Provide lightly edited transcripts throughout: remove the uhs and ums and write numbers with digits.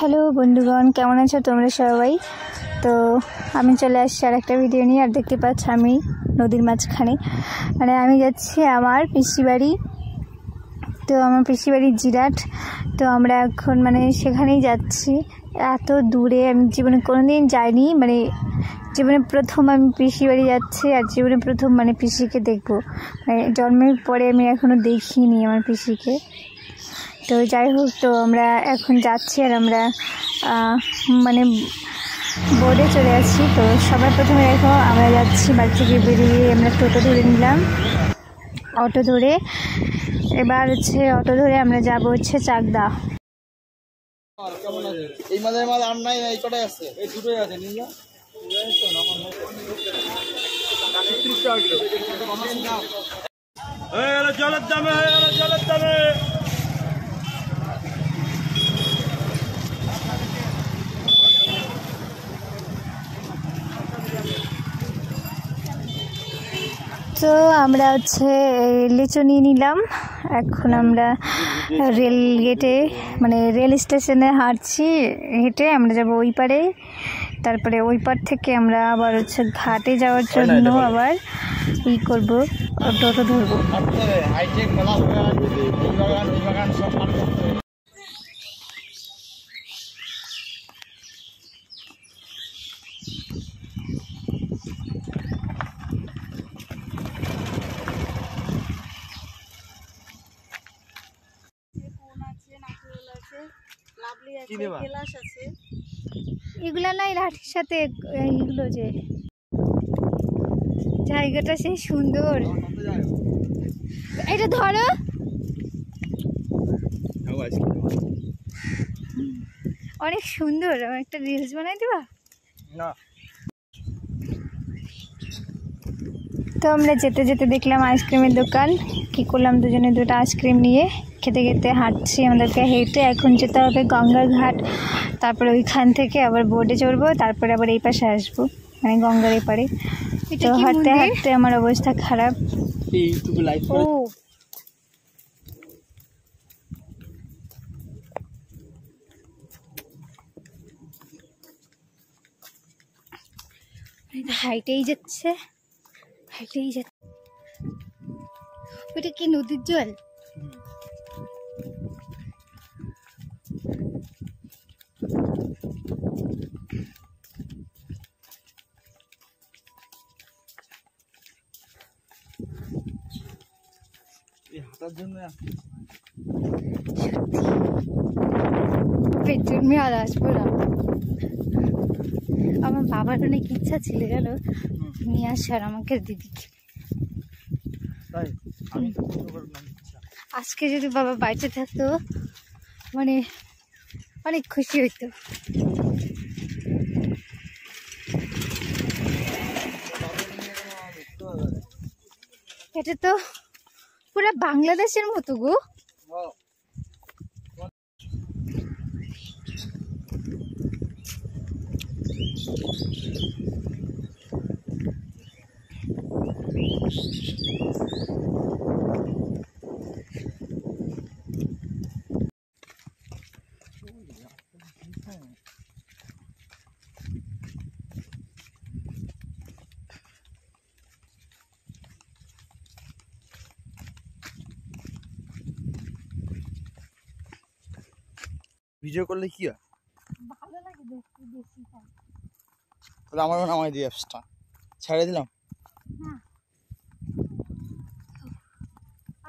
Hello বন্ধুগণ, কেমন আছো তোমরা সবাই? তো আমি চলে আসছি আর একটা ভিডিও নিয়ে। আর দেখতে পাচ্ছ আমি নদীর মাঝখানে, মানে আমি যাচ্ছি আমার পিসি বাড়ি। তো আমার পিসি বাড়ি জিরাট। তো আমরা এখন মানে সেখানেই যাচ্ছি। এত দূরে আমি জীবনে কোনোদিন যাইনি, মানে জীবনে প্রথম আমি পিসি বাড়ি যাচ্ছি। আর জীবনে প্রথম মানে পিসিকে দেখবো, মানে জন্মের পরে আমি এখনও দেখিনি আমার পিসিকে। তো যাই হোক, তো আমরা এখন যাচ্ছি আর আমরা মানে বোর্ডে চলে আসছি। তো সবার প্রথমে দেখো আমরা যাচ্ছি বাড়ি থেকে বেরিয়ে আমরা টোটো ধরে নিলাম, অটো ধরে। এবার হচ্ছে অটো ধরে আমরা যাব হচ্ছে চাকদা। এই মাঝের মাল আর নাই, এই কটাই আছে, এই দুটোই আছে। নিলা জলের দামে জলের দামে তো আমরা হচ্ছে লিচু নিয়ে নিলাম। এখন আমরা রেল গেটে মানে রেল স্টেশনে হাঁটছি, হেঁটে আমরা যাব ওই পারে। তারপরে ওই পার থেকে আমরা আবার হচ্ছে ঘাটে যাওয়ার জন্য আবার ই করবো, টোটো ধরবো। এগুলা নাই লাঠির সাথে, এগুলো যে জায়গাটা সেই সুন্দর। এটা ধরো, অনেক সুন্দর। একটা রিলস বানাই দিবা না? তো আমরা যেতে যেতে দেখলাম আইসক্রিমের দোকান। কি করলাম, দুজনে দুটো আইসক্রিম নিয়ে খেতে খেতে হাঁটছি। আমাদেরকে হেঁটে এখন যেতে হবে গঙ্গার ঘাট। তারপরে ওইখান থেকে আবার বোটে চড়বো, তারপরে আবার এই পাশে আসবো, মানে গঙ্গার এই পারে। তো হাঁটতে হাঁটতে আমার অবস্থা খারাপ। ও হাইটেই যাচ্ছে, হাইটেই যাচ্ছে। ওইটা কি নদীর জল? হাঁটার জন্য পেছন নিয়ে আর আসবো না। আমার বাবার অনেক ইচ্ছা ছিল গেল নিয়ে আসার আমাকে দিদিকে। আজকে যদি বাবা বাইরে থাকতো মানে অনেক খুশি হইতো। এটা তো পুরো বাংলাদেশের মতো গো। ভিডিও করলে কি হয়? ভালো লাগে দেখতে, বেশি হয়। তাহলে আমারও নামাই দিই, অ্যাপসটা ছেড়ে দিলাম। না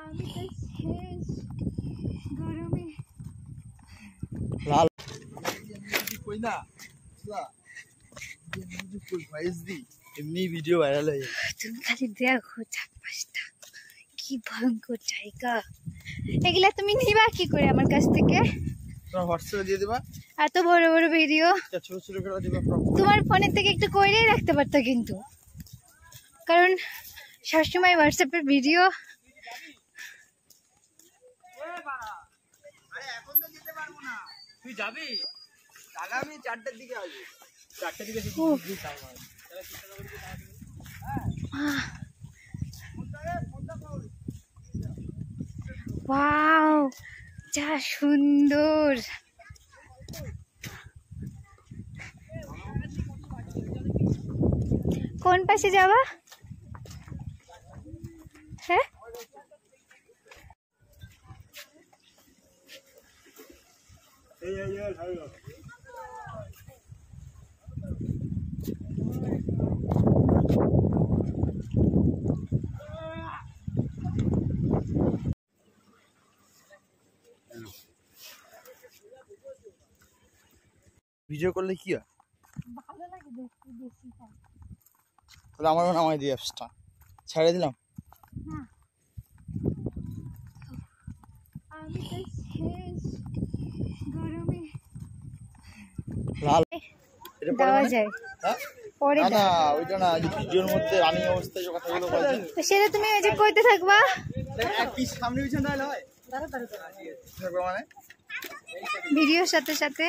আমি তো শেষ গরমে লাল কই না এমনি ভিডিও ভাইরাল হয়ে যায়। তুমি খালি দেখো চারপাশটা কি ভয়ঙ্কর জায়গা। এগুলা তুমি নিবা কি করে আমার কাছ থেকে? তোমার হোয়াটসঅ্যাপে দিয়ে দিবা। এত বড় বড় ভিডিও ছোট ছোট করে দিবা। তোমার ফোনের থেকে একটু কইরেই রাখতে পারতো কিন্তু, কারণ সবসময় হোয়াটসঅ্যাপের ভিডিও। এখন তো যেতে পারবো না, তুই যাবি আগামী 4টার দিকে আসবি। 4টার দিকে ওয়াও, যা সুন্দর। কোন পাশে যাবা? হ্যাঁ ভিডিও করলে কি হয়? ভালো লাগে দেখতে বেশি। তাহলে আমারও নামাই দিই অ্যাপসটা, ছেড়ে দিলাম। না আমি তো শেষ গরমে লাল দেওয়া যায়। হ্যাঁ পরে না না ওইটা না, যে ভিডিওর মধ্যে রানিং অবস্থায় যে কথাগুলো বলছেন সেটা তুমি ওই যে কইতে থাকবা। এক পিস সামনে পিছনে তাহলে হয় মানে ভিডিওর সাথে সাথে।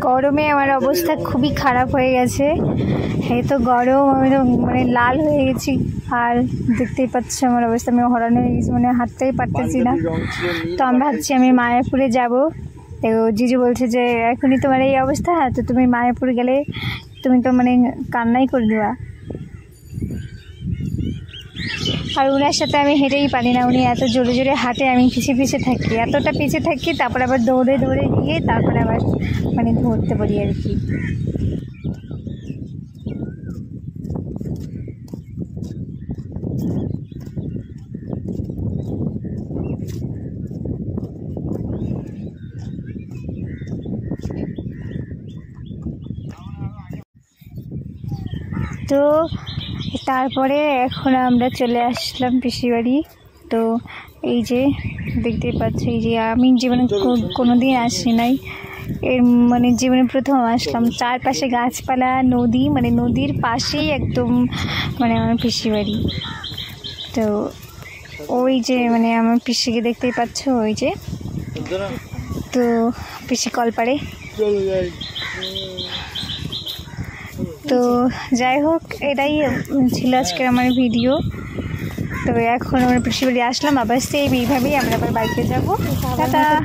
গরমে আমার অবস্থা খুবই খারাপ হয়ে গেছে। এই তো গরম, আমি তো মানে লাল হয়ে গেছি। আর দেখতেই পাচ্ছ আমার অবস্থা, আমি হরান হয়ে গেছি, মানে হাঁটতেই পারতেছি না। তো আমরা ভাবছি আমি মায়াপুরে যাব। তো জিজু বলছে যে এখনই তোমার এই অবস্থা, তো তুমি মায়াপুর গেলে তুমি তো মানে কান্নাই করে দেওয়া। আর উনার সাথে আমি হেঁটেই পারি না, উনি এত জোরে জোরে হাঁটে, আমি পিছিয়ে পিছিয়ে থাকি, এতটা পিছিয়ে থাকি, তারপরে আবার দৌড়ে দৌড়ে গিয়ে তারপরে আবার মানে ধরতে পারি আর কি। তো তারপরে এখন আমরা চলে আসলাম পিসি বাড়ি। তো এই যে দেখতেই পাচ্ছি, এই যে আমি জীবনে কোনোদিন আসি নাই, এর মানে জীবনে প্রথম আসলাম। চারপাশে গাছপালা, নদী, মানে নদীর পাশেই একদম মানে আমার পিসি বাড়ি। তো ওই যে মানে আমার পিসিকে দেখতেই পাচ্ছ, ওই যে তো পিসি কলপাড়ে। তো যাই হোক, এটাই ছিল আজকের আমার ভিডিও। তো এখন আমার পিসি বাড়ি আসলাম, আবার সেম এইভাবেই আমরা আবার বাড়িতে যাবো। টাটা।